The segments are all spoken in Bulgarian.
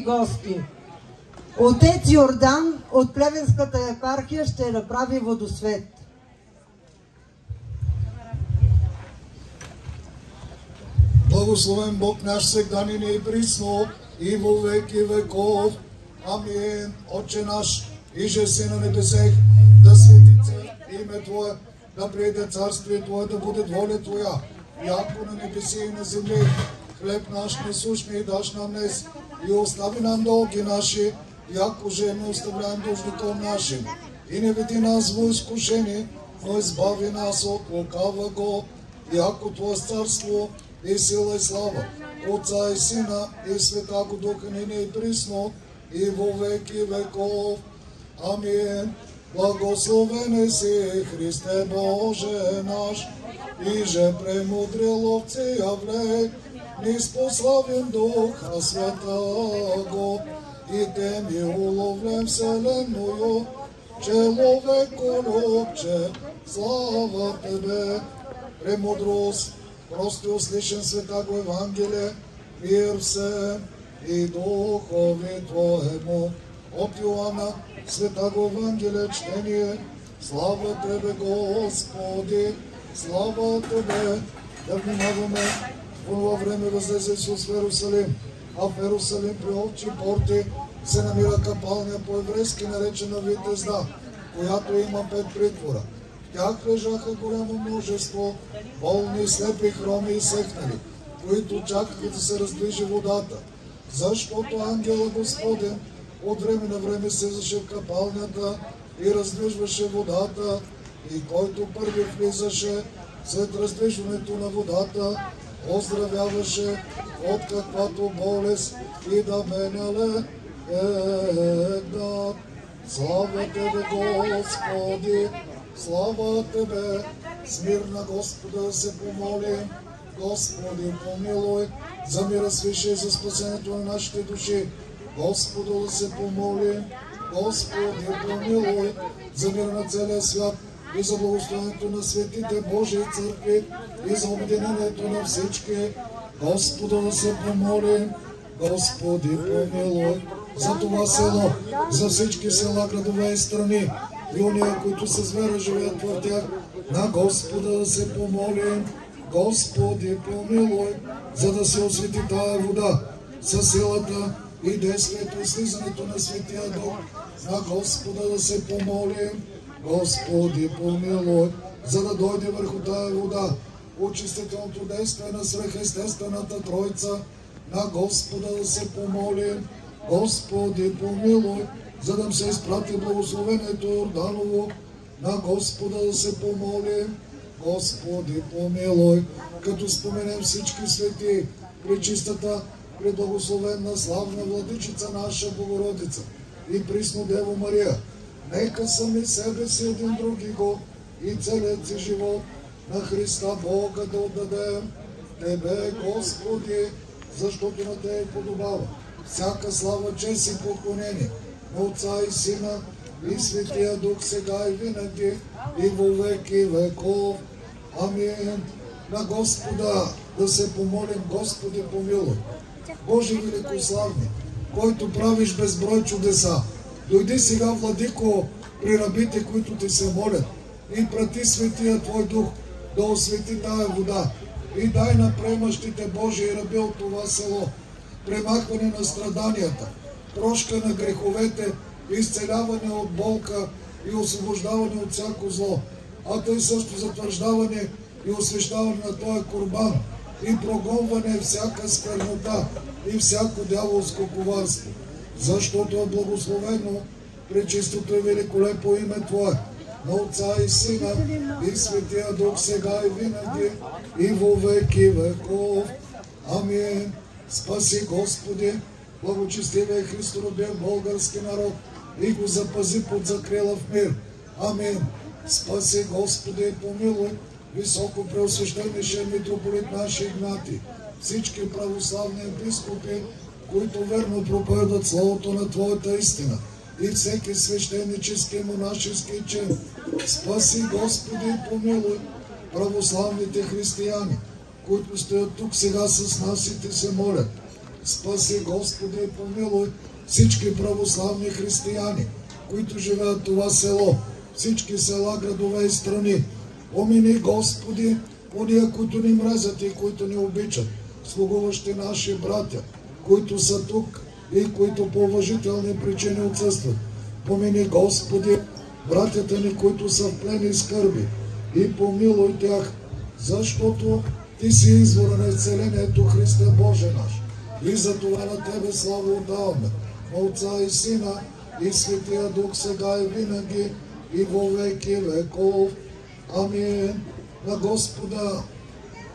Гости. Отец Йордан от Плевенската епархия ще направи водосвет. Благословен Бог наш сега нине и присно и во веки веков. Амин. Отче наш, иже си на небесех, да свети име Твое, да приеде царствие Твое, да буде воля Твоя, яко на небеси и на земли. Хлеб наш насущный даш нам днес, и остави нам долги наши, яко же не оставляем должником нашим. И не веди нас во изкушение, но избави нас от лукавого, яко Твое царство и сила и слава, Отца и Сина и Святаго Духа нине и присно, и во веки веков. Амин. Благословен си, Христе Боже наш, и же премудрил овце явлей, неспославен Духа Святаго, и теми уловлен вселенную, человеку любче, слава Тебе, премудрост, прости услышен Святаго Евангелие, мир всем и Духови Твоему. От Иоанна, Святаго Евангелие чтение, слава Тебе, Господи, слава Тебе, да внимаваме. В това време възлезе Исус в Иерусалим, а в Иерусалим при овчи порти се намира капалня по-еврейски наречена Витезда, която има 5 притвора. В тях лежаха голямо множество болни, слепи, хроми и сехнали, които чакаха да се раздвижи водата, защото ангела Господен от време на време слизаше в капалнята и раздвижваше водата, и който първи влизаше след раздвижването на водата, оздравяваше от каквато болест и да мене легнат. Слава Тебе, Господи, слава Тебе, с мир на Господа да се помолим. Господи, помилуй, за мира свише и за спасението на нашите души. Господу да се помолим. Господи, помилуй, за мир на целия свят и за благословението на светите Божии църкви и за обединението на всички. Господу да се помолим. Господи, помилуй за това село, за всички села, градове и страни, и уния, които с вера живеят в тях. На Господа да се помолим. Господи, помилуй, за да се освети тая вода със силата и действието и слизането на Светия Дух. На Господа да се помолим. Господи, помилуй, за да дойде върху тая вода очистителното действие на свръхестествената Тройца. На Господа да се помолим. Господи, помилуй, за да се изпрати благословението Йорданово. На Господа да се помолим. Господи, помилуй, като споменем всички свети, пречистата, преблагословенна, славна владичица наша Богородица и присно Дево Мария, нека сами себе си един други го и целият си живот на Христа Бога да отдадем. Тебе, Господи, защото на Тебе подобава всяка слава, чест и поклонение на Отца и Сина и Светия Дух, сега и винаги, и во веки веков. Амин. На Господа да се помолим. Господи, помилуй. Боже великославни, който правиш безброй чудеса, дойди сега, Владико, при рабите, които Ти се молят, и прати Светия Твой Дух да освети тая вода и дай на приемащите Божии раби от това село премахване на страданията, прошка на греховете, изцеляване от болка и освобождаване от всяко зло, а тъй също затвърждаване и освещаване на този курбан и прогонване всяка сквернота и всяко дяволско коварство, защото е благословено пречистото и великолепно име Твое, на Отца и Сина и Светия Дух, сега и винаги, и во веки веков. Амин. Спаси, Господи, благочестивия Христороден български народ и го запази под закрила в мир. Амин. Спаси, Господи, и помилуй високо преосвещеннейшия митрополит наши Игнатий, всички православни епископи, които верно проповедат словото на Твоята истина, и всеки свещенически и монашески чин. Спаси, Господи, и помилуй православните християни, които стоят тук сега с нас и Ти се молят. Спаси, Господи, и помилуй всички православни християни, които живеят в това село, всички села, градове и страни. Помини, Господи, ония, които ни мразят и които ни обичат, слугуващи наши братя, които са тук и които по уважителни причини отсъстват. Помини, Господи, братята ни, които са в плен и скърби, и помилуй тях, защото Ти си извора на изцелението, Христе Боже наш. И за това на Тебе слава отдаваме, на Отца и Сина и Светия Дух, сега и винаги, и во веки веков. Амин. На Господа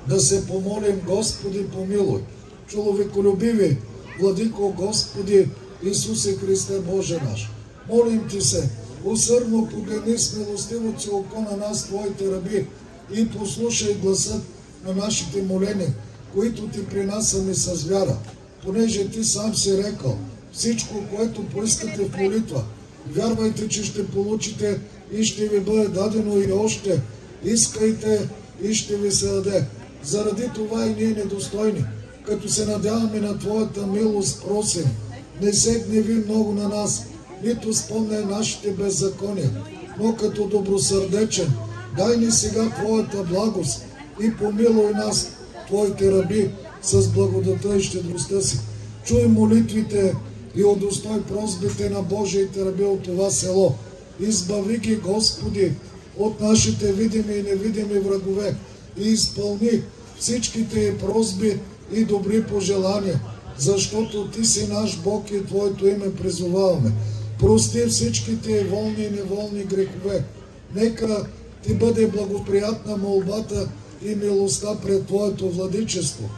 да се помолим. Господи, помилуй. Човеколюбиви Владико, Господи Исусе Христе Боже наш, молим Ти се, усърдно погледни с милостивото си око на нас, Твоите раби, и послушай гласът на нашите моления, които Ти принасяме с вяра, понеже Ти сам си рекал: всичко, което поискате в молитва, вярвайте, че ще получите и ще ви бъде дадено, и още искайте и ще ви се даде. Заради това и ние недостойни, като се надяваме на Твоята милост, просим, не се гневи много на нас, нито спомняй нашите беззакония, но като добросърдечен, дай ни сега Твоята благост и помилуй нас, Твоите раби, с благодата и щедростта си. Чуй молитвите и удостой просбите на Божиите раби от това село. Избави ги, Господи, от нашите видими и невидими врагове и изпълни всичките просби и добри пожелания, защото Ти си наш Бог и Твоето име призоваваме. Прости всичките волни и неволни грехове. Нека Ти бъде благоприятна молбата и милостта пред Твоето владичество.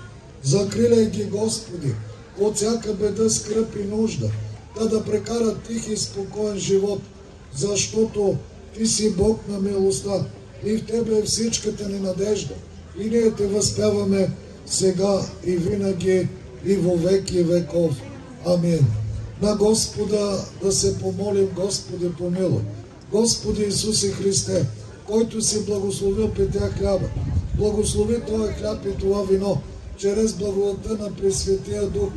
Закриляй ги, Господи, от всяка беда, скръб и нужда, да прекарат тих и спокоен живот, защото Ти си Бог на милостта и в Тебе е всичката ни надежда. И ние Те възпяваме сега и винаги, и во веки веков. Амин. На Господа да се помолим. Господи, помилуй. Господи Исусе Христе, който си благословил петя хляба, благослови този хляб и това вино, чрез благодата на Пресветия Дух,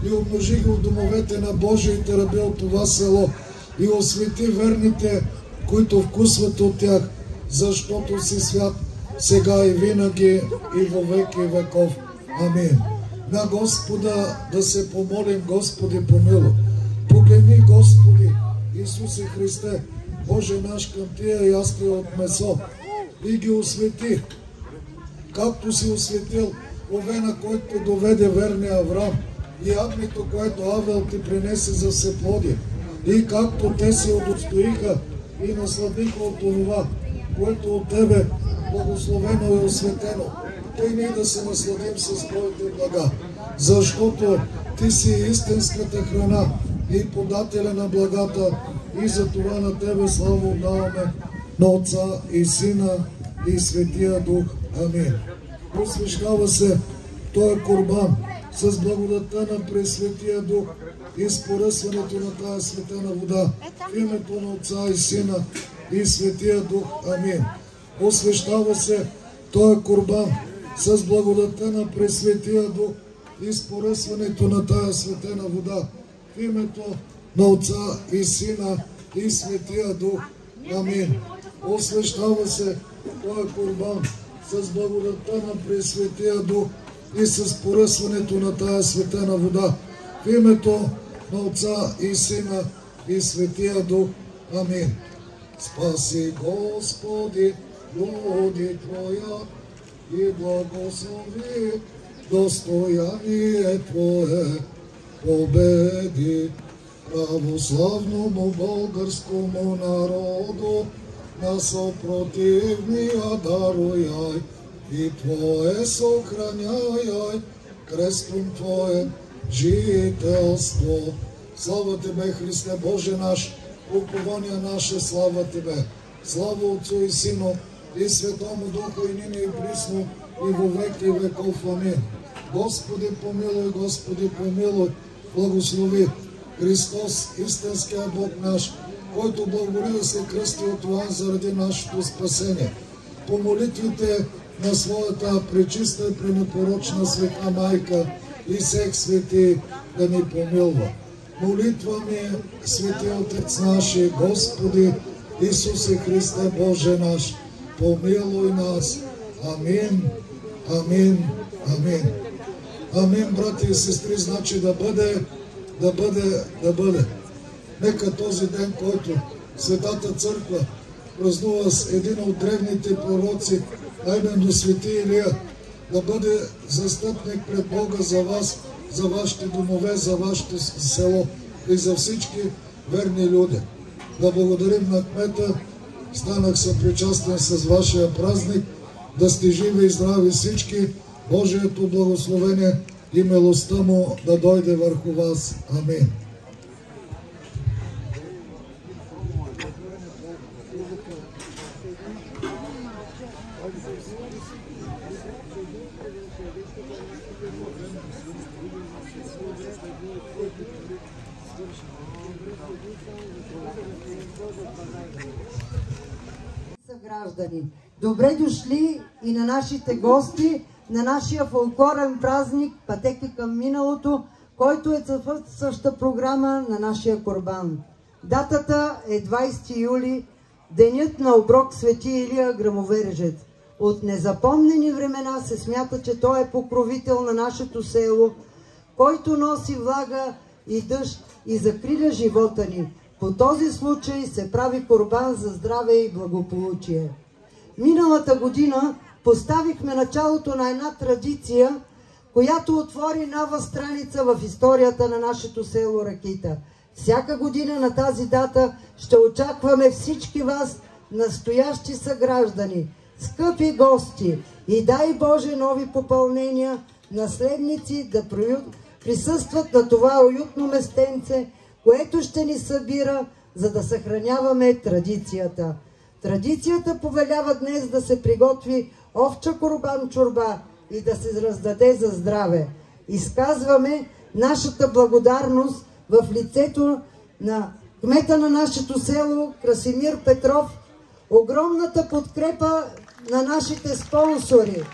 и умножи го в домовете на Божиите раби от това село, и освети верните, които вкусват от тях, защото си свят сега и винаги, и во веки веков. Амин. На Господа да се помолим. Господи, помилуй. Погледни, Господи, Исусе Христе, Боже наш, към тия ястия от месо и ги освети, както си осветил овена, който те доведе верния Авраам, и агнето, което Авел ти принесе за всеплодие, и както те се удостоиха и насладиха от това, което от Тебе благословено и осветено, тъй ние да се насладим с Твоите блага, защото Ти си истинската храна и подателя на благата, и за това на Тебе слава отдаваме на Отца и Сина и Светия Дух. Амин. Посвещава се този курбан с благодата на Пресветия Дух и с поръсването на тази светена вода в името на Отца и Сина и Светия Дух. Амин. Освещава се този курбан с благодата на Пресветия Дух и с поръсването на тази светена вода в името на Отца и Сина и Светия Дух. Амин. Освещава се този курбан с благодата на Пресветия Дух и с поръсването на тази светена вода в името на Отца и Сина и Светия Дух. Амин. Спаси, Господи, люди Твоя и благослови достояние Твое, победи православному българскому народу на съпротивния даруяй и Твое съхраняй крестом Твое жителство. Слава Тебе, Христе Боже наш, упование наше, слава Тебе. Слава Отцу и Сину и Светому Духу, и нине и присно, и во веки веков. Амин. Господи помилуй, Господи помилуй, благослови Христос, истинския Бог наш, който благоволи да се кръсти от Йоан заради нашето спасение. По молитвите на своята пречиста и пренепорочна света майка и всех свети да ни помилва. Молитва ми, Свети Отец наши, Господи Исусе Христе Боже наш, помилуй нас. Амин, амин, амин. Амин, брати и сестри, значи да бъде. Нека този ден, който Светата Църква празнува с един от древните пророци, а именно Свети Илия, да бъде застъпник пред Бога за вас, за вашите домове, за вашето село и за всички верни люди. Да благодарим на кмета, станах съпричастен с вашия празник, да сте живи и здрави всички, Божието благословение и милостта му да дойде върху вас. Амин. Съграждани, добре дошли и на нашите гости на нашия фолклорен празник Пътеки към миналото, който е съпътстваща програма на нашия курбан. Датата е 20 юли, денят на оброк Свети Илия Гръмовережец. От незапомнени времена се смята, че той е покровител на нашето село, който носи влага и дъжд и закриля живота ни. По този случай се прави курбан за здраве и благополучие. Миналата година поставихме началото на една традиция, която отвори нова страница в историята на нашето село Ракита. Всяка година на тази дата ще очакваме всички вас, настоящи съграждани, скъпи гости и дай Боже нови попълнения, наследници да присъстват на това уютно местенце, което ще ни събира, за да съхраняваме традицията. Традицията повелява днес да се приготви овча курбан чорба и да се раздаде за здраве. Изказваме нашата благодарност в лицето на кмета на нашето село Красимир Петров, огромната подкрепа на нашите спонсори.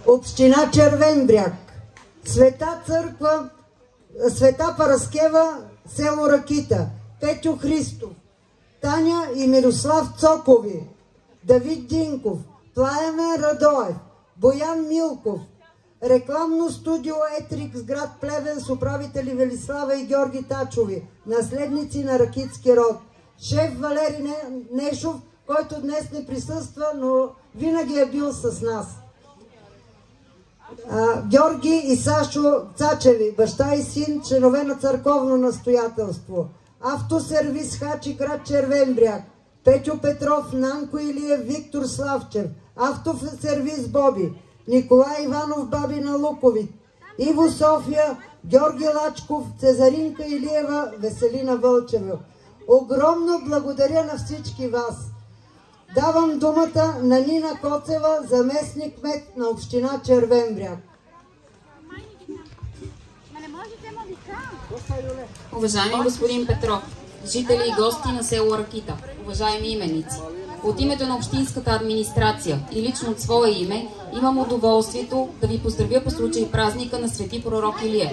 Община Червен бряг, Света църква, Света Параскева, село Ракита, Петю Христов, Таня и Мирослав Цокови, Давид Динков, Плаемен Радоев, Боян Милков, рекламно студио Етрикс, град Плевен, с управители Велислава и Георги Тачови, наследници на ракитски род, шеф Валери Нешов, който днес не присъства, но винаги е бил с нас. Георги и Сашо Цачеви, баща и син, членове на църковно настоятелство. Автосервис Хачи, град Червен бряг, Петю Петров, Нанко Илиев, Виктор Славчев, Автосервис Боби, Николай Иванов, Бабина Луковит, Иво София, Георги Лачков, Цезаринка Илиева, Веселина Вълчева. Огромно благодаря на всички вас. Давам думата на Нина Коцева, заместник кмет на община Червен бряг. Уважаеми господин Петров, жители и гости на село Ракита, уважаеми именици, от името на общинската администрация и лично от свое име имам удоволствието да ви поздравя по случай празника на свети пророк Илия,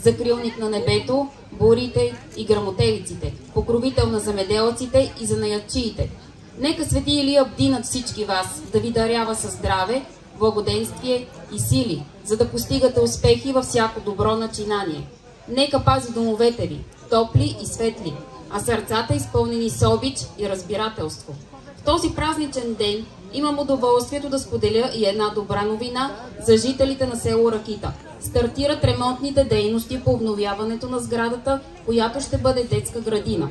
закрилник на небето, бурите и грамотевиците, покровител на земеделците и занаятчиите. Нека свети Илия бди над всички вас, да ви дарява със здраве, благоденствие и сили, за да постигате успехи във всяко добро начинание. Нека пази домовете ви, топли и светли, а сърцата изпълнени с обич и разбирателство. В този празничен ден имам удоволствието да споделя и една добра новина за жителите на село Ракита. Стартират ремонтните дейности по обновяването на сградата, която ще бъде детска градина.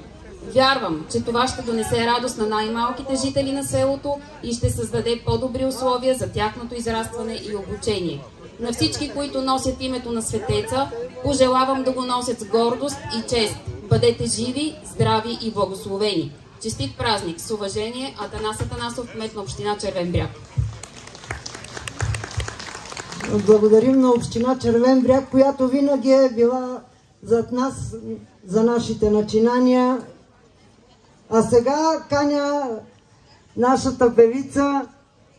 Вярвам, че това ще донесе радост на най-малките жители на селото и ще създаде по-добри условия за тяхното израстване и обучение. На всички, които носят името на светеца, пожелавам да го носят с гордост и чест. Бъдете живи, здрави и благословени. Честит празник! С уважение, Атанас Атанасов, кмет на община Червен бряг. Благодарим на община Червен бряг, която винаги е била зад нас за нашите начинания. А сега каня нашата певица,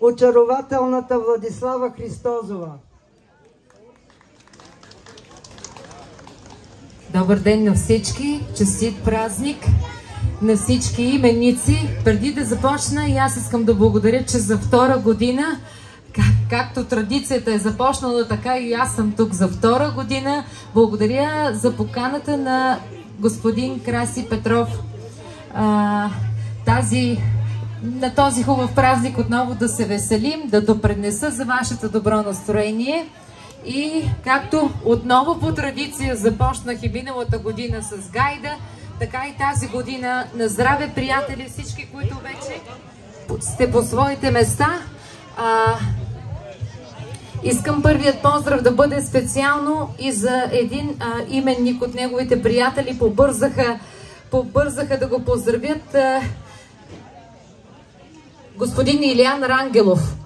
очарователната Владислава Христозова. Добър ден на всички! Честит празник на всички именици! Преди да започна, и аз искам да благодаря, че за втора година, както традицията е започнала, така и аз съм тук за втора година. Благодаря за поканата на господин Краси Петров. На този хубав празник отново да се веселим, да допринеса за вашето добро настроение. И както отново по традиция започнах и миналата година с гайда, така и тази година на здраве, приятели, всички, които вече сте по своите места. Искам първият поздрав да бъде специално и за един именник от неговите приятели. Побързаха да го поздравят, господин Илиян Рангелов.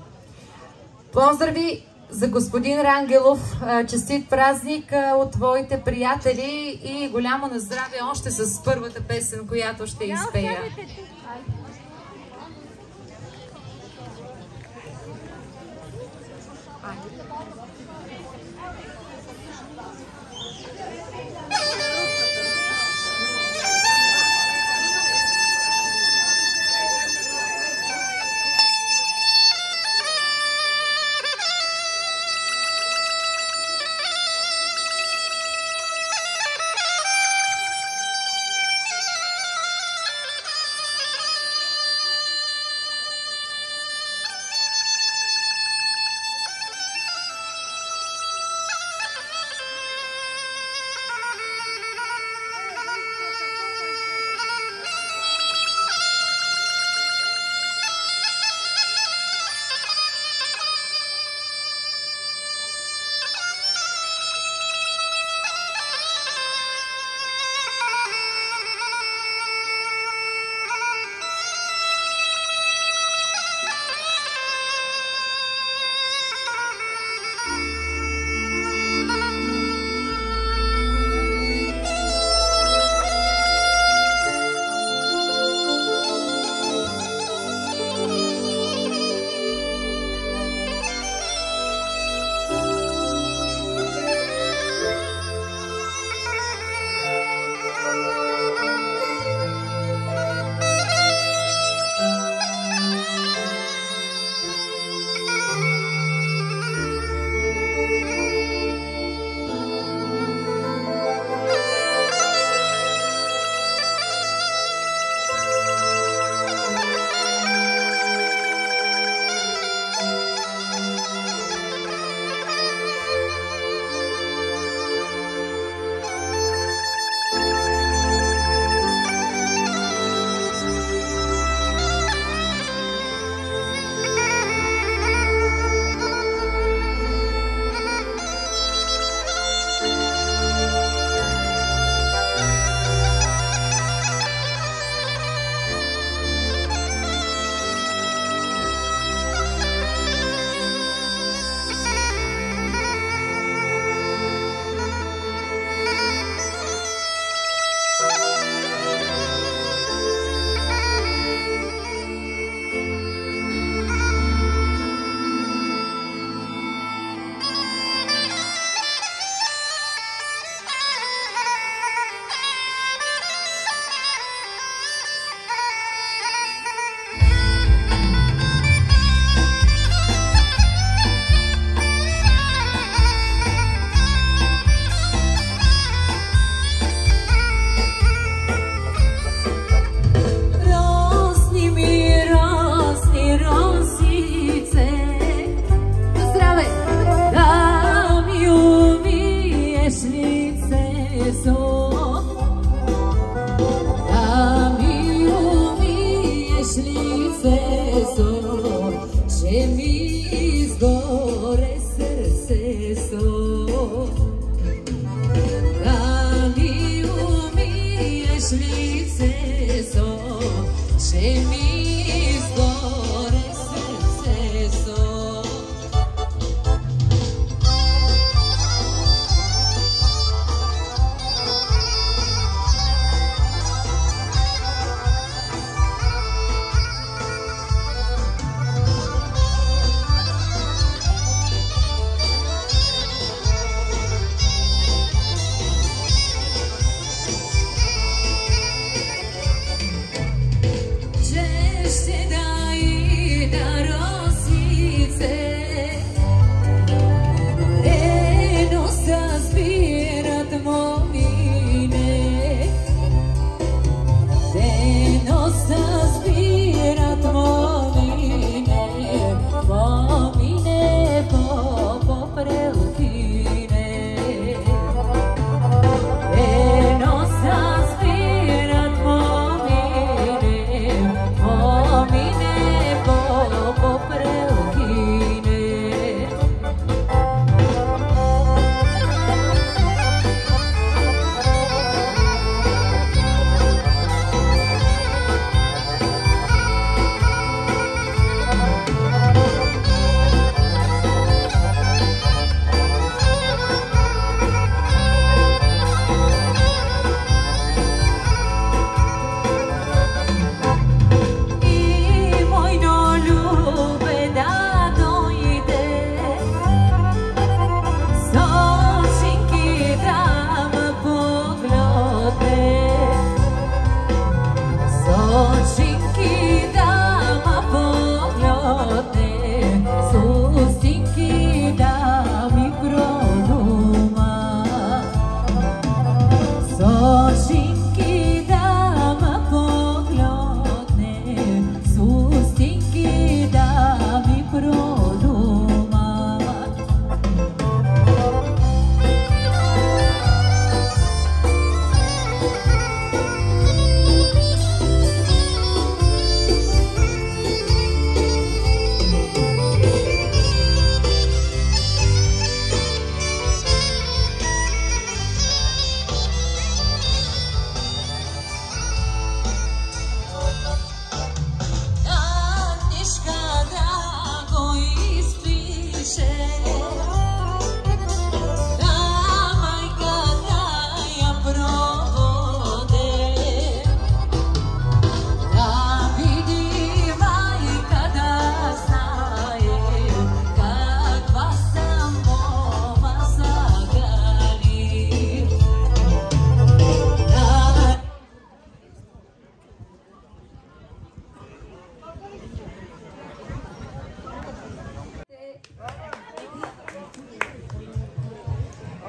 Поздрави за господин Рангелов, честит празник от твоите приятели и голямо на здраве още с първата песен, която ще изпея.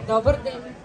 Добър ден!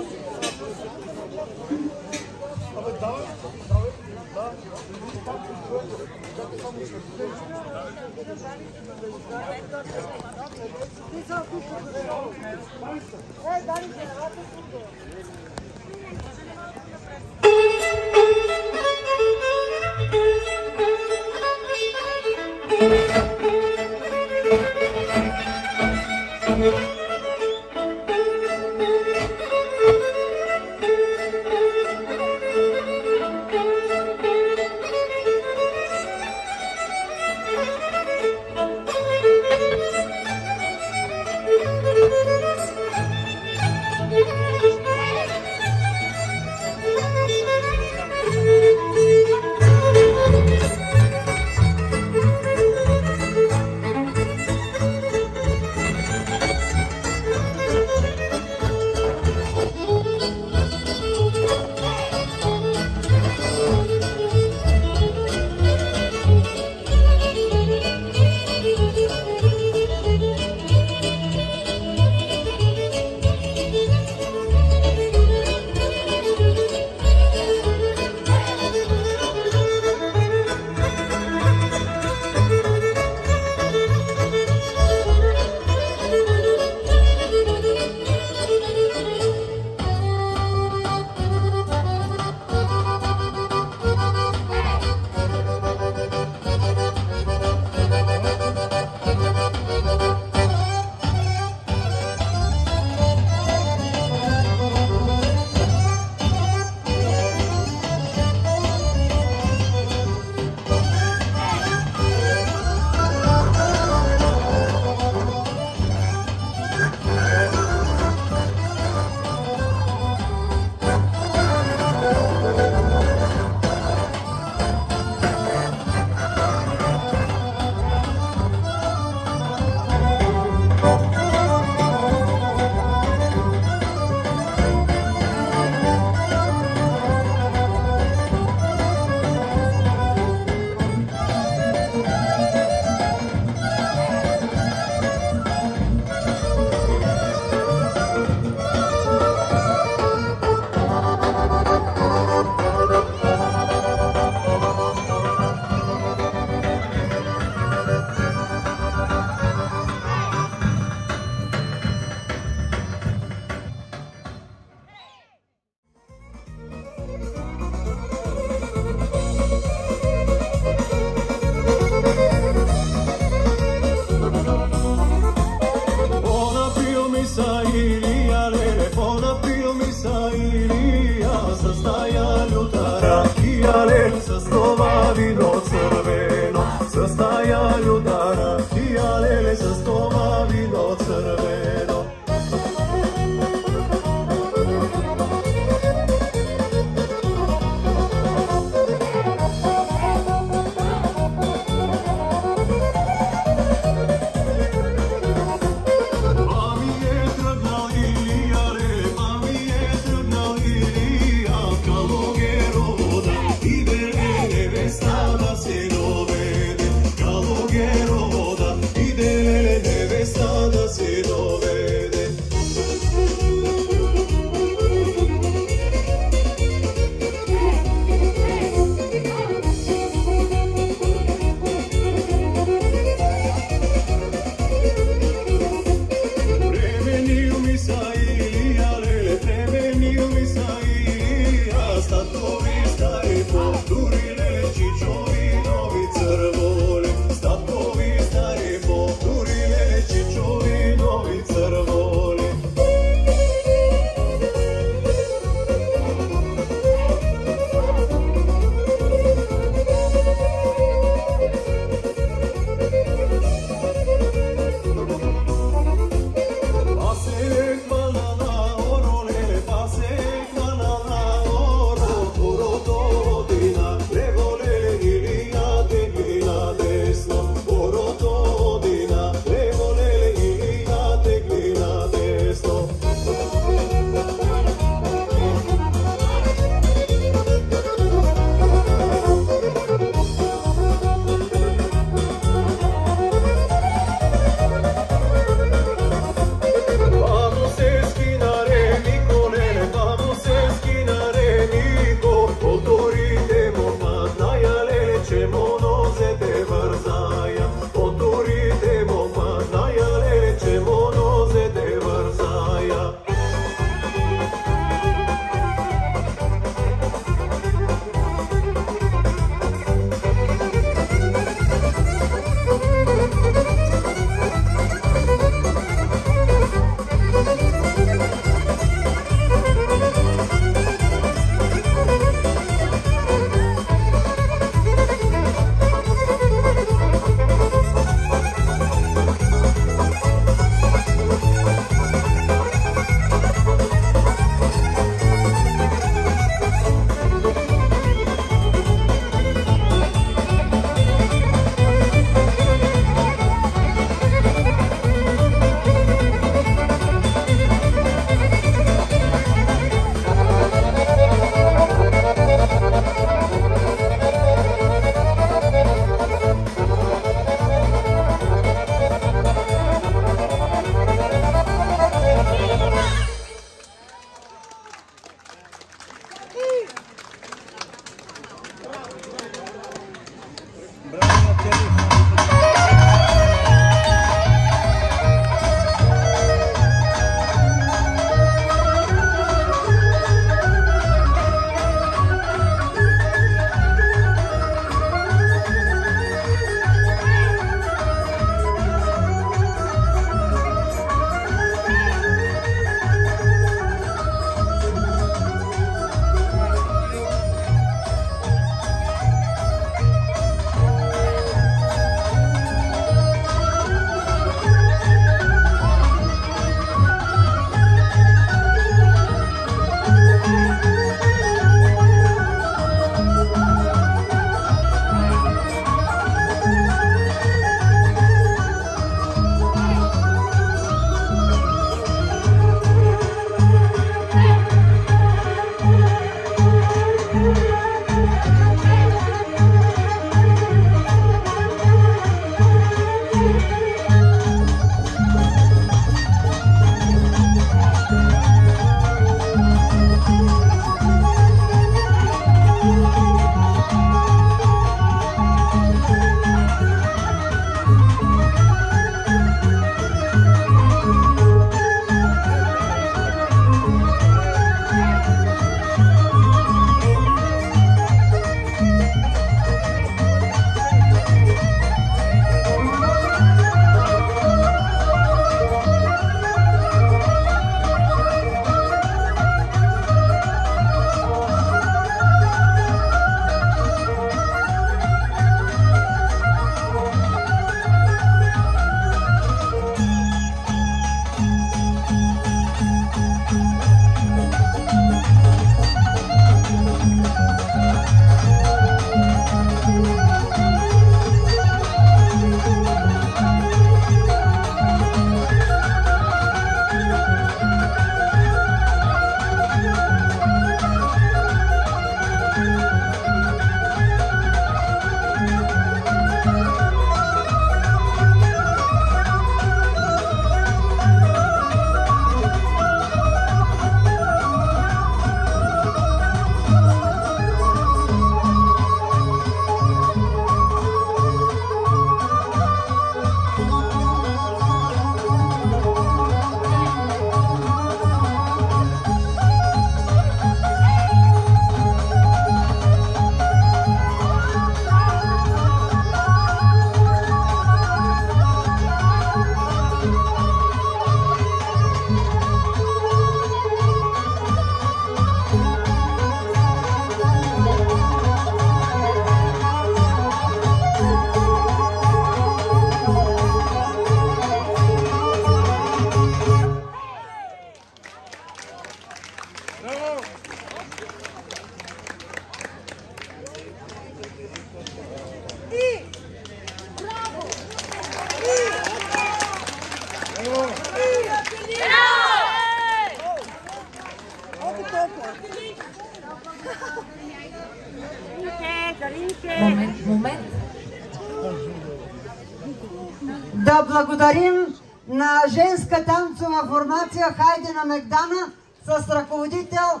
благодарим на женска танцова формация Хайде на Мегдана с ръководител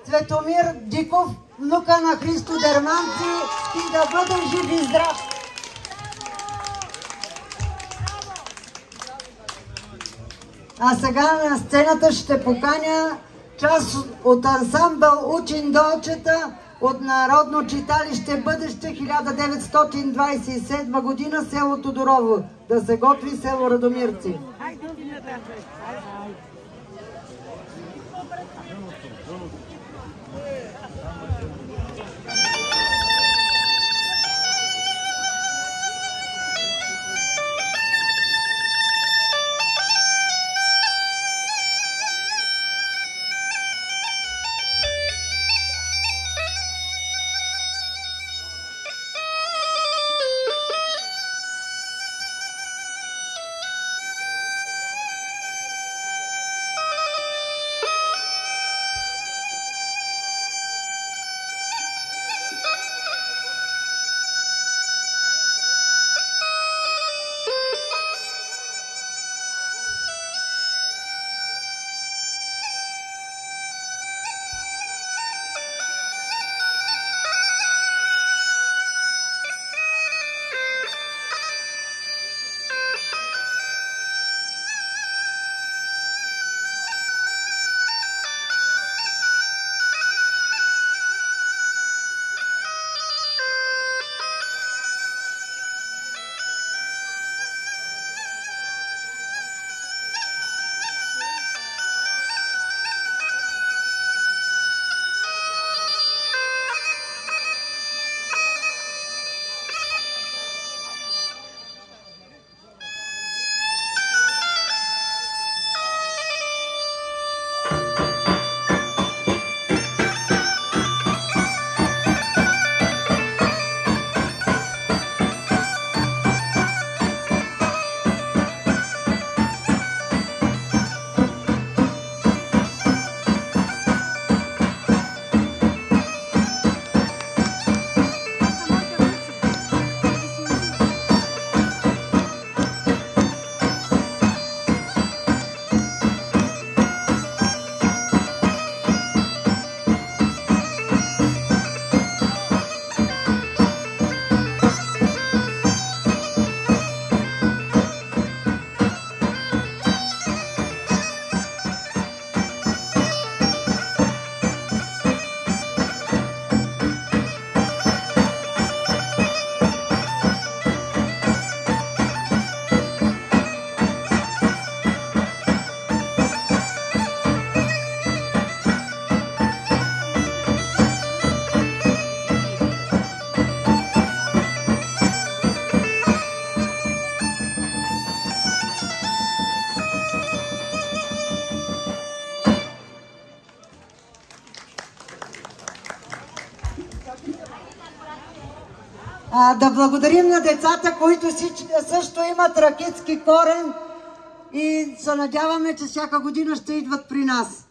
Цветомир Диков, внука на Христо Дерманци, и да бъде жив и здрав! А сега на сцената ще поканя част от ансамбъл Учен Долчета от Народно читалище Бъдеще 1927 година, село Тодорово. Да се готви село Радомирци. Да благодарим на децата, които също имат ракитски корен и се надяваме, че всяка година ще идват при нас.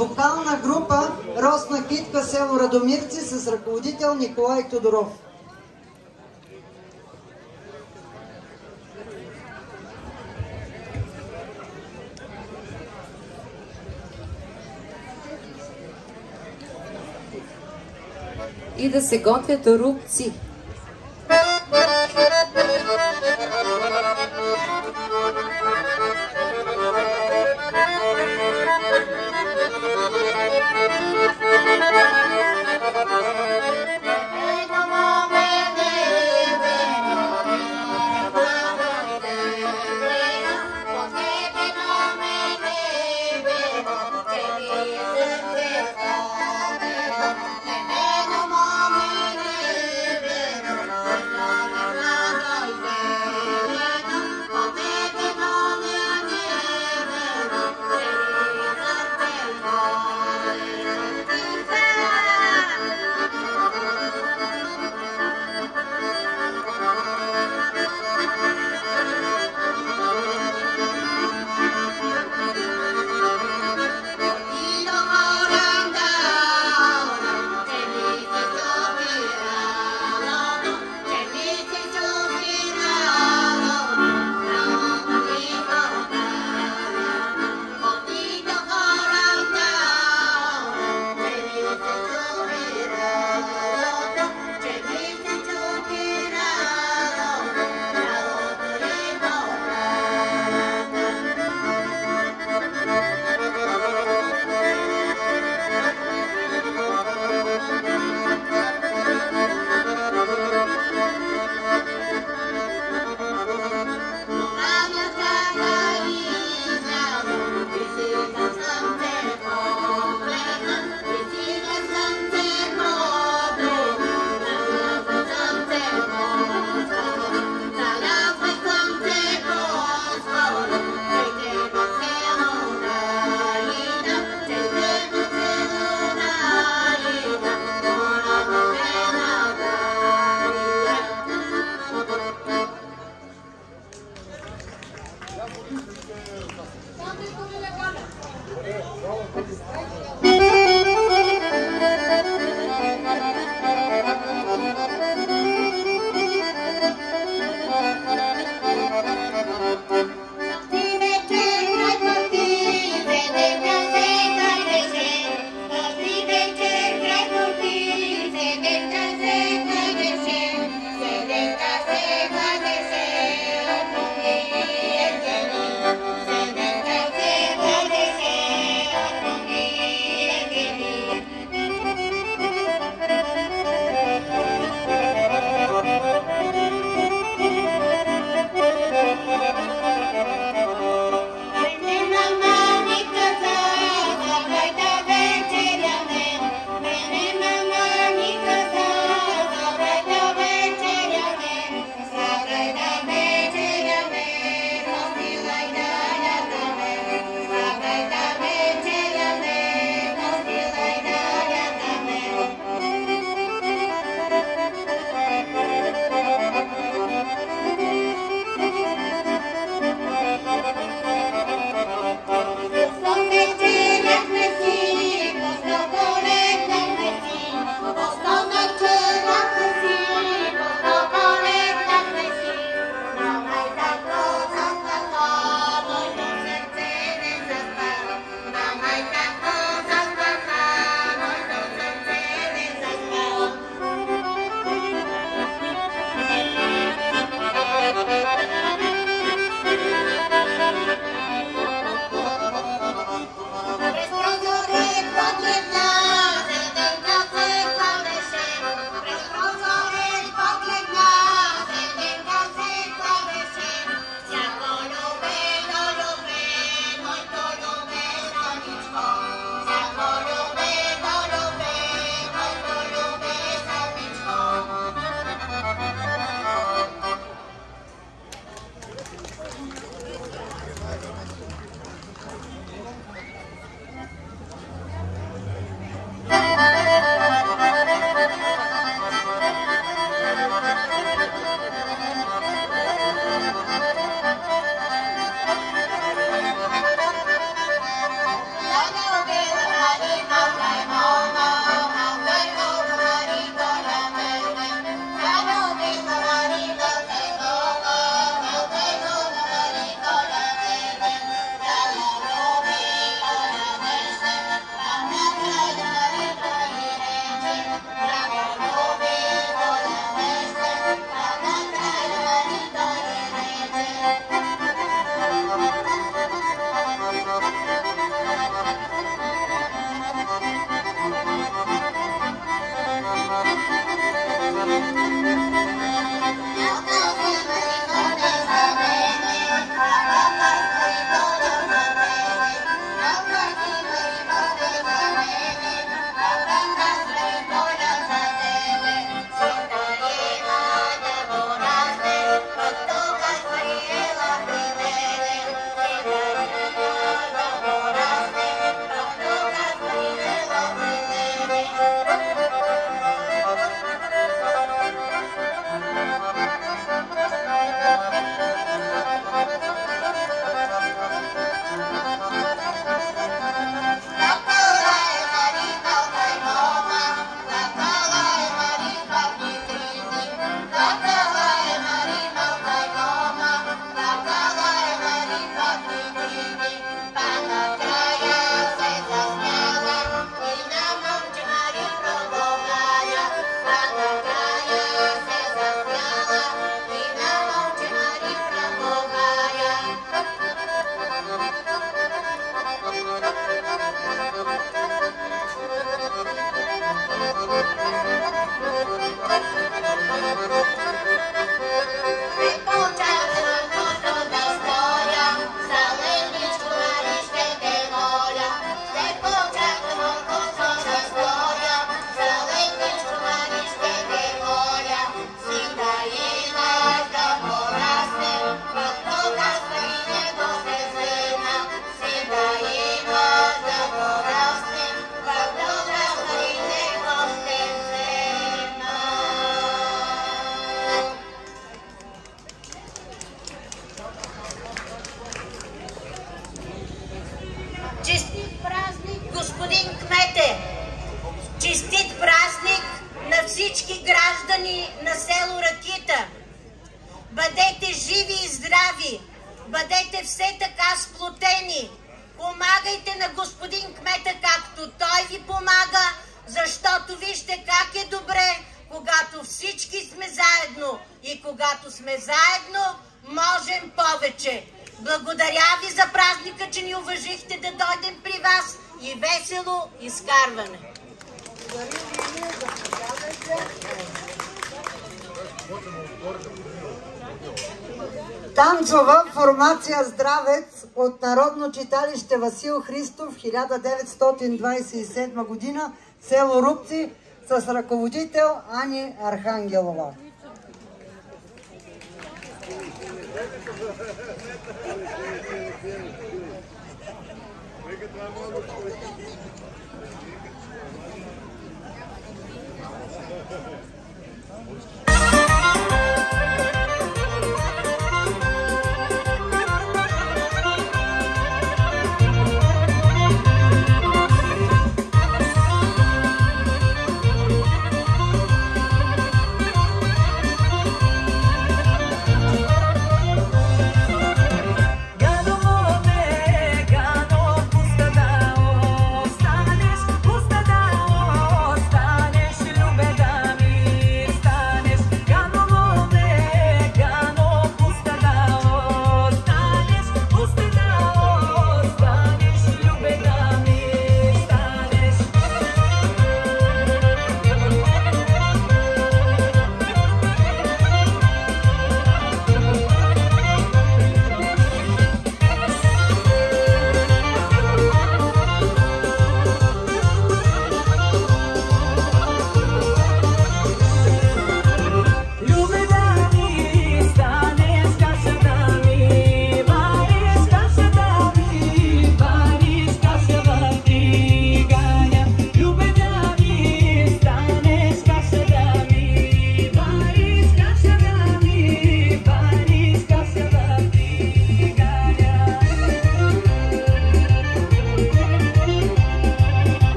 Вокална група Росна китка, село Радомирци, с ръководител Николай Тодоров. И да се готвят рубци. Танцова формация Здравец от Народно читалище Васил Христов, 1927 година, село Рупци, с ръководител Ани Архангелова. Станеш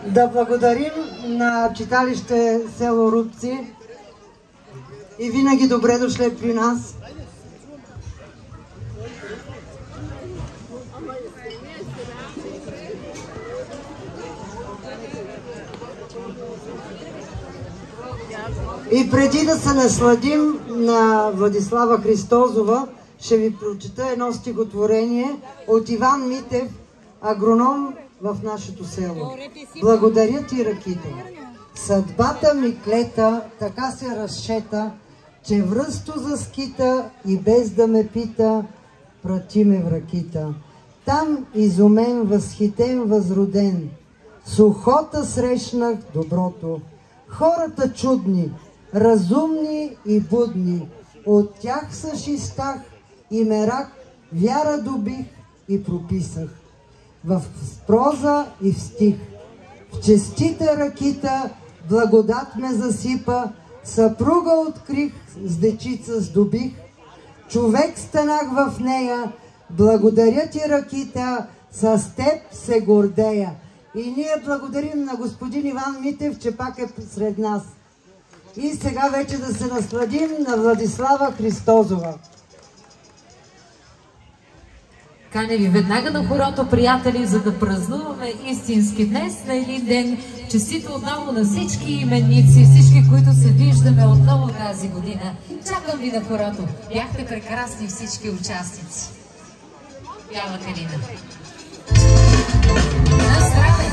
Да благодарим на читалище село Рудци и винаги добре дошли при нас. И преди да се насладим на Владислава Христозова, ще ви прочета едно стихотворение от Иван Митев, агроном в нашето село. Благодаря ти, Ракито. Съдбата ми клета, така се разшета, че връсто заскита и без да ме пита, прати ме в Ракита. Там изумен, възхитен, възроден, с охота срещнах доброто. Хората чудни, разумни и будни, от тях съшистах и мерак, вяра добих и прописах. В проза и в стих, в честита Ракита, благодат ме засипа, съпруга открих, с дечица здобих, човек станах в нея, благодаря ти, Ракита, с теб се гордея. И ние благодарим на господин Иван Митев, че пак е сред нас. И сега вече да се насладим на Владислава Христозова. Каня ви веднага на хорото, приятели, за да празнуваме истински днес на един ден. Честито отново на всички именици, всички, които се виждаме отново тази година. Чакам ви на хорото. Бяхте прекрасни всички участници. Бяла Калина. На здраве!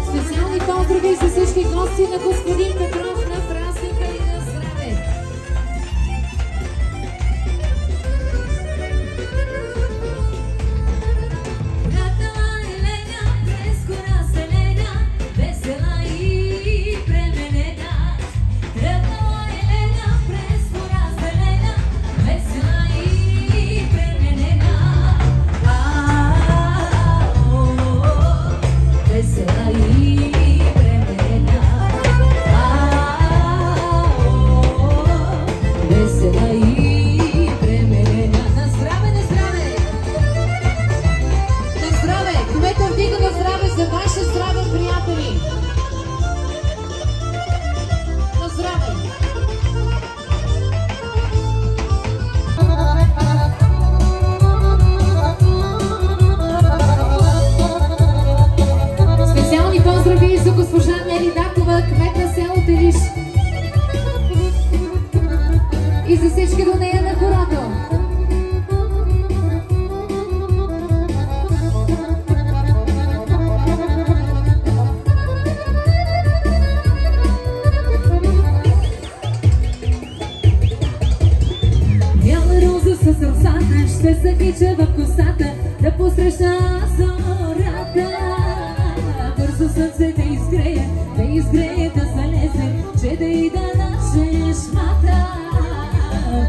Специални поздрави за всички гости на господин Петров на празника и на здраве! И за всички до нея на хорото. Бяла роза със росата ще се хича в косата да посреща зората. Бързо слънце да изгрее, да залезе, че да и да шмата.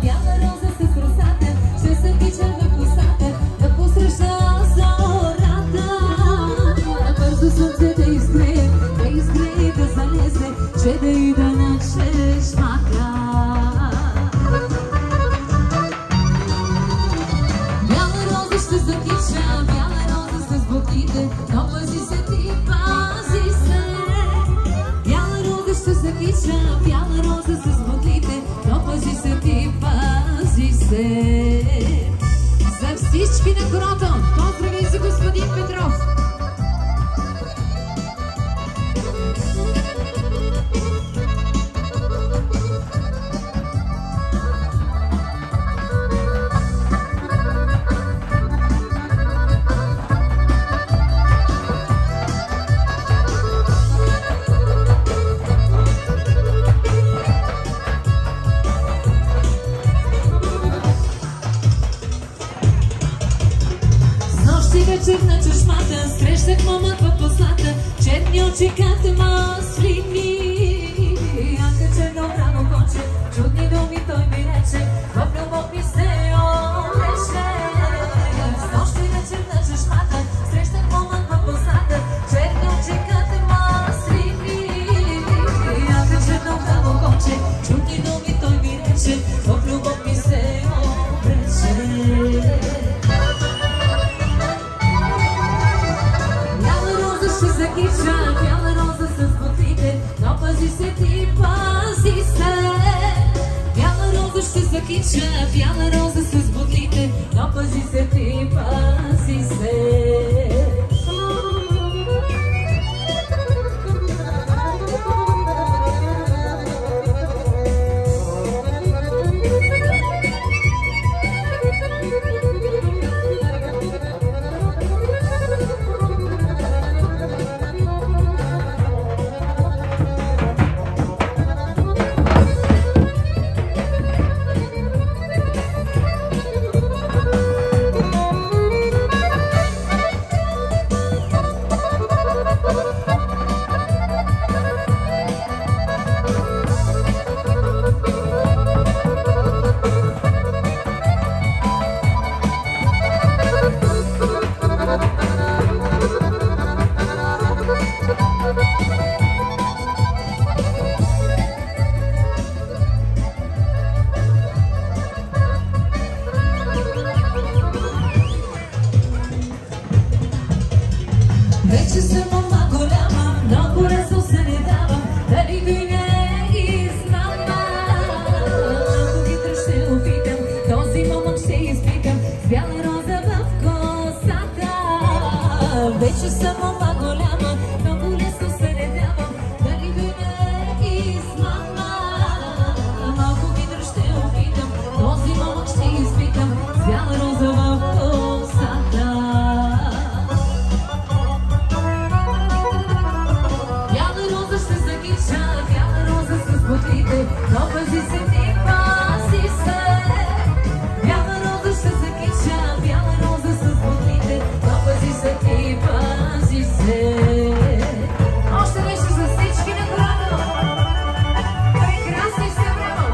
Бяла роза с росата ще се кича в косата да посреща зората. Бързо слънце да изгрее, да залезе, че да и да начне шмата. Бяла роза ще се кича, бяла роза с буките, но пази се ти, пази се. Бяла роза ще се кича, бяла роза с буклите, но пази се ти, пази се. За всички на хорото, поздрави за господин Петров. Вечер на чешмата срещах момът в послата, черни очи като маслини. Анка черно браво конче, чудни думи той ми рече, в любов ми се облече. С нощи вечер на чешмата срещах момът в послата, черни очи като маслини. Анка черно браво конче, чудни думи той ми рече, в любов ми се облече. Бяла роза с буклите, но пази се ти, пази се. Бяла роза ще закича, бяла роза с буклите, но пази се ти, пази се. но пази се ти, пази се. Бяла роза ще закича, бяла роза с бодлите, но пази се ти, пази се. Още нещо за всички на хората. Прекрасни сте, браво!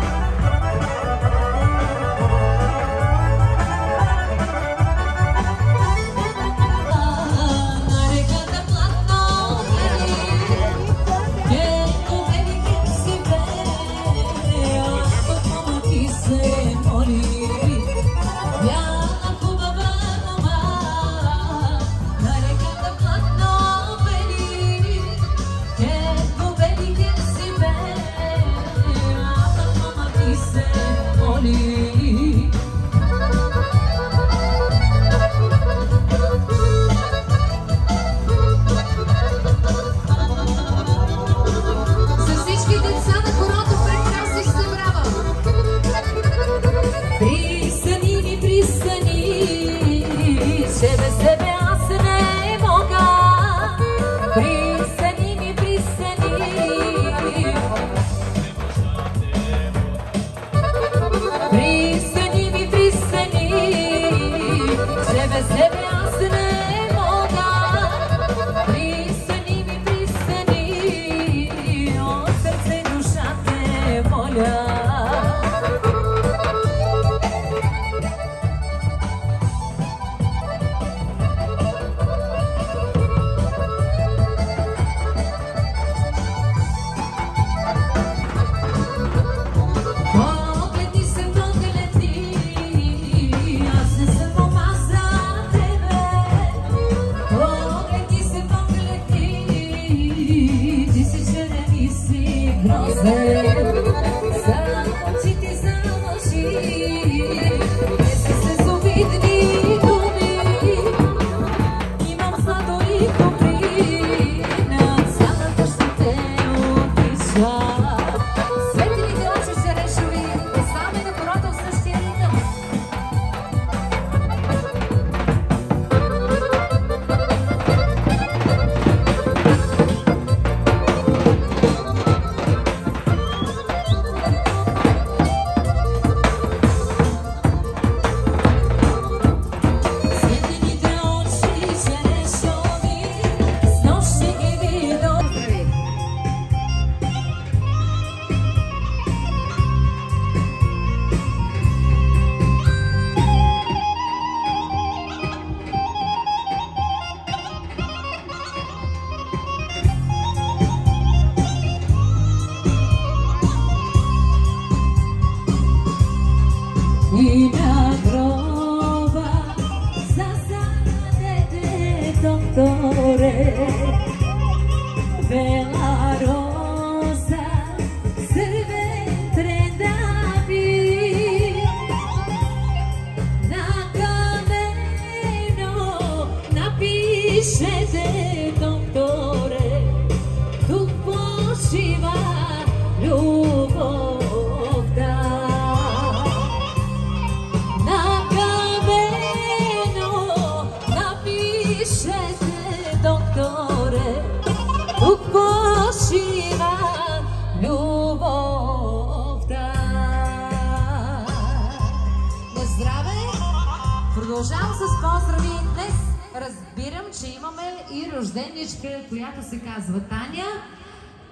Продължавам с поздрави. Днес разбирам, че имаме и рожденичка, която се казва Таня.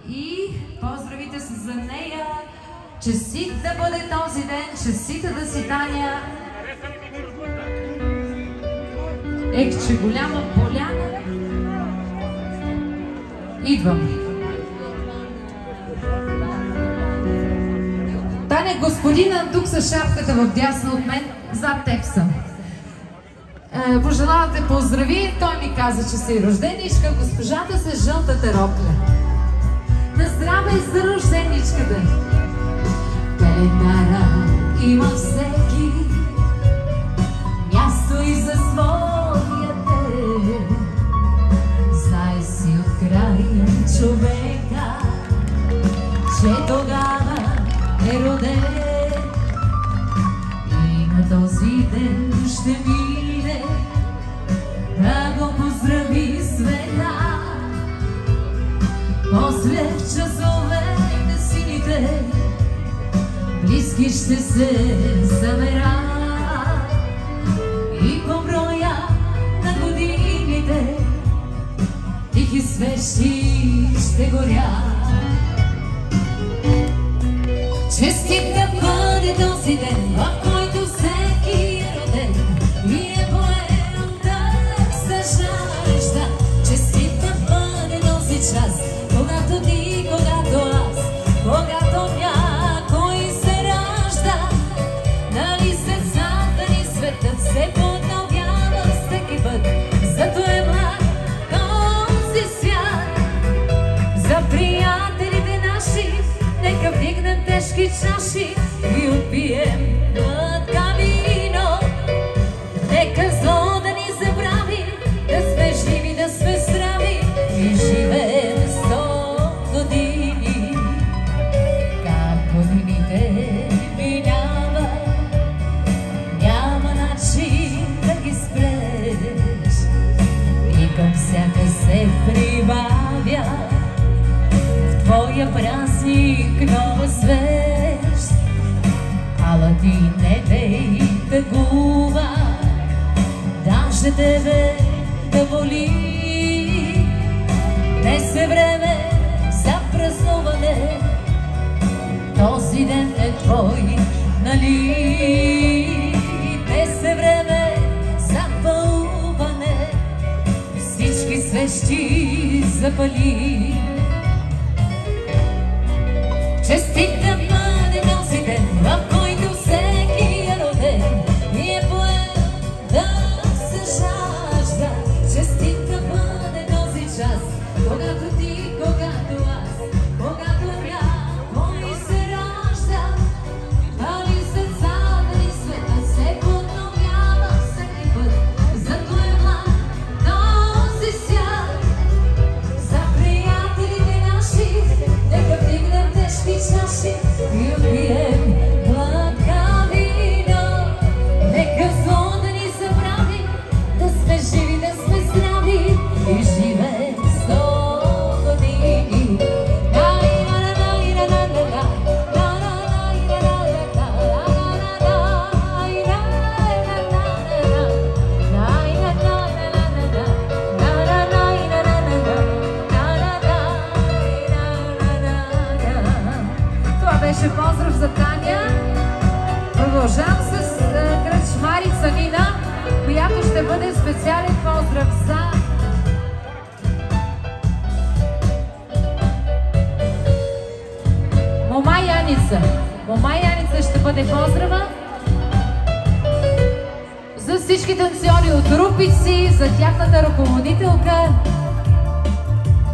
И поздравите са за нея. Честит да бъде този ден, честита да си, Таня. Ех, че голяма поляна. Идвам. Таня, господина тук с шапката в дясно от мен, зад теб съм. Пожелава да поздрави, той ми каза, че си рожденичка, госпожата с жълтата рокля. На здраве за рожденичката. Календара има всеки, място и за своя ден. Знай си от край човека, че тогава е роден. И на този ден ще мине, да го поздрави света. После в часове на сините Всички ще се съберат и по броя на годините тихи свещи ще горят. Честит да бъде този ден, в който всеки е роден и е поел дъх съжалища. Честит да бъде този час, когато ти, когато аз, когато някой се ражда. Нали сърцата ни светът се подновява всеки път, зато е млад този свят. За приятелите наши нека вдигнем тежки чаши и отпием глътка вино. Нека зло да ни забрави, да сме живи, да сме здрави и живеем 100 години. Как годините минават, няма начин да ги спреш и към всяка се прибавя твоя празник нова свещ. Ала ти не дей тъгува, даже тебе да боли. Днес е време за празнуване, този ден е твой, нали? Днес е време за пълване, всички свещи запали. Честит да бъде този ден, в който всеки е роден и е поел дъх съжалища. Честит да бъде този час, когато ти, когато аз, когато някой се ражда. Нали сърцата ни светът се подновява всеки път, зато е млад този свят. За приятелите наши нека вдигнем тежки чаши и отпием глътка вино. Нека зло да ни забрави, да сме живи, да сме здрави и живеем 100 години. Това беше поздрав за Таня. Продължавам с кръчмарица Нина, която ще бъде специален поздрав за мома Яница. Мома Яница ще бъде поздрава за всички танцори от Рупици, за тяхната ръководителка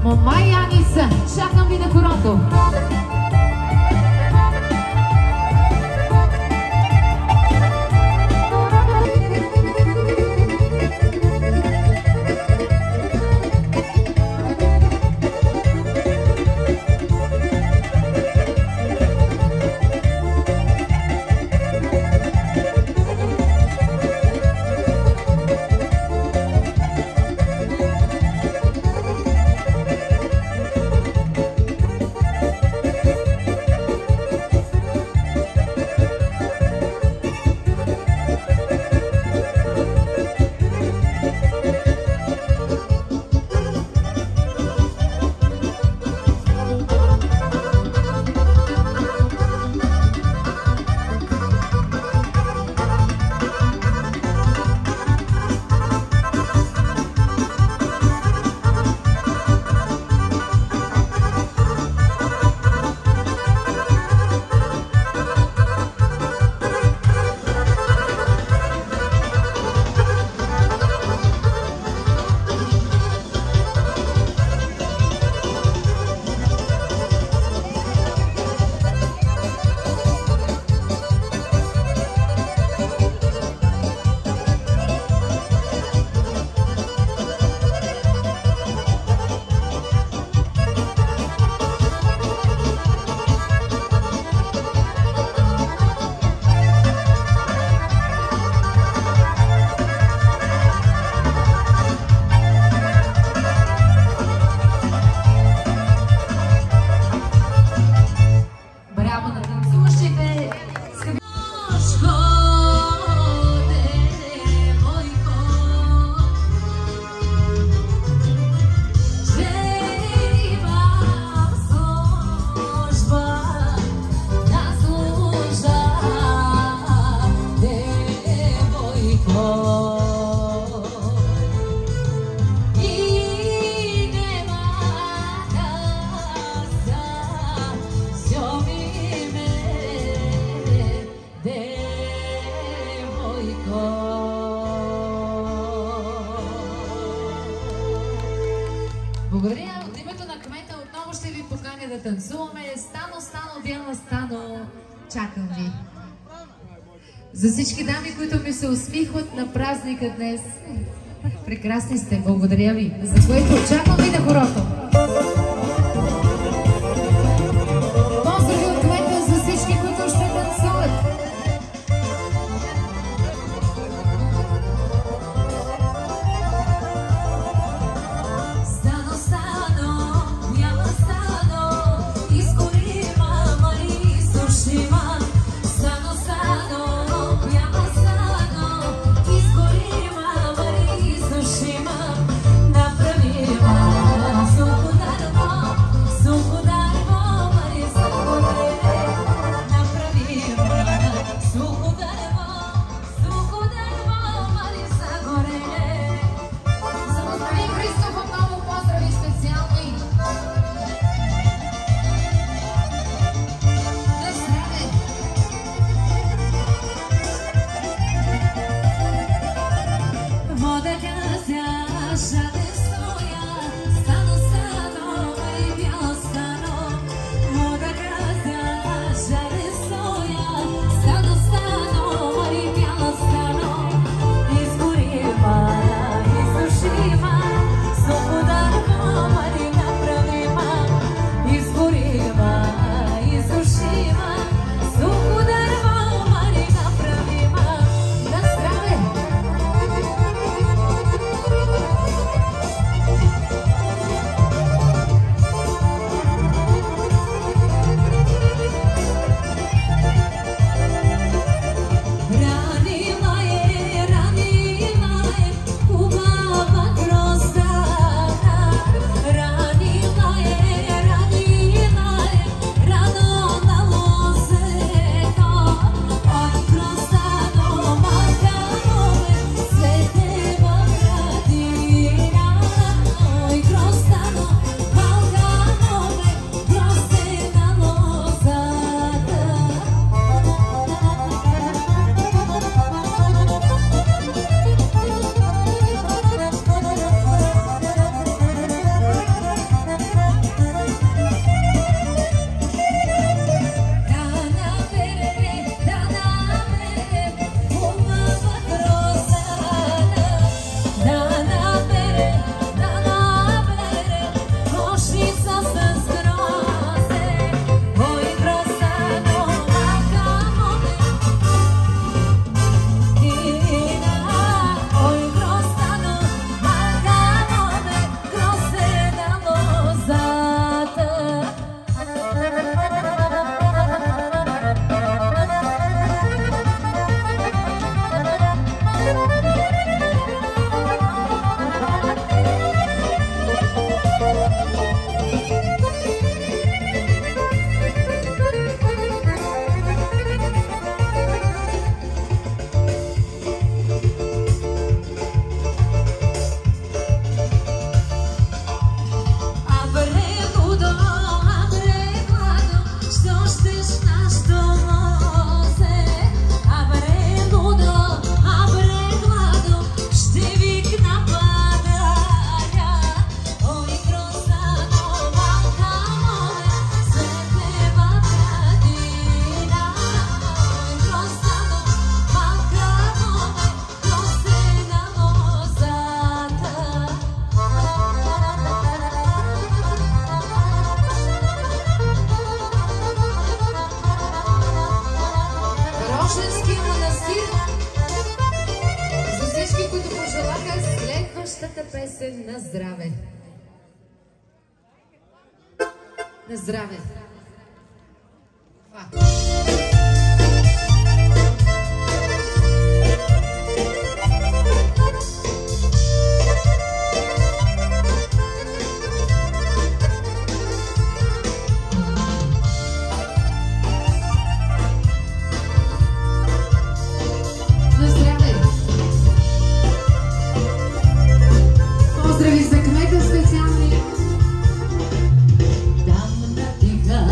мома Яница. Чакам ви на корото. танцуваме. Стано, стано, бяла стано, чакам ви. За всички дами, които ми се усмихват на празника днес. Прекрасни сте, благодаря ви. За което очаквам ви на хорото. Поздрави от кмета за всички, които ще танцуват. На здраве! На здраве! Поздрави за кмета специални. Там на тиха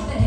Te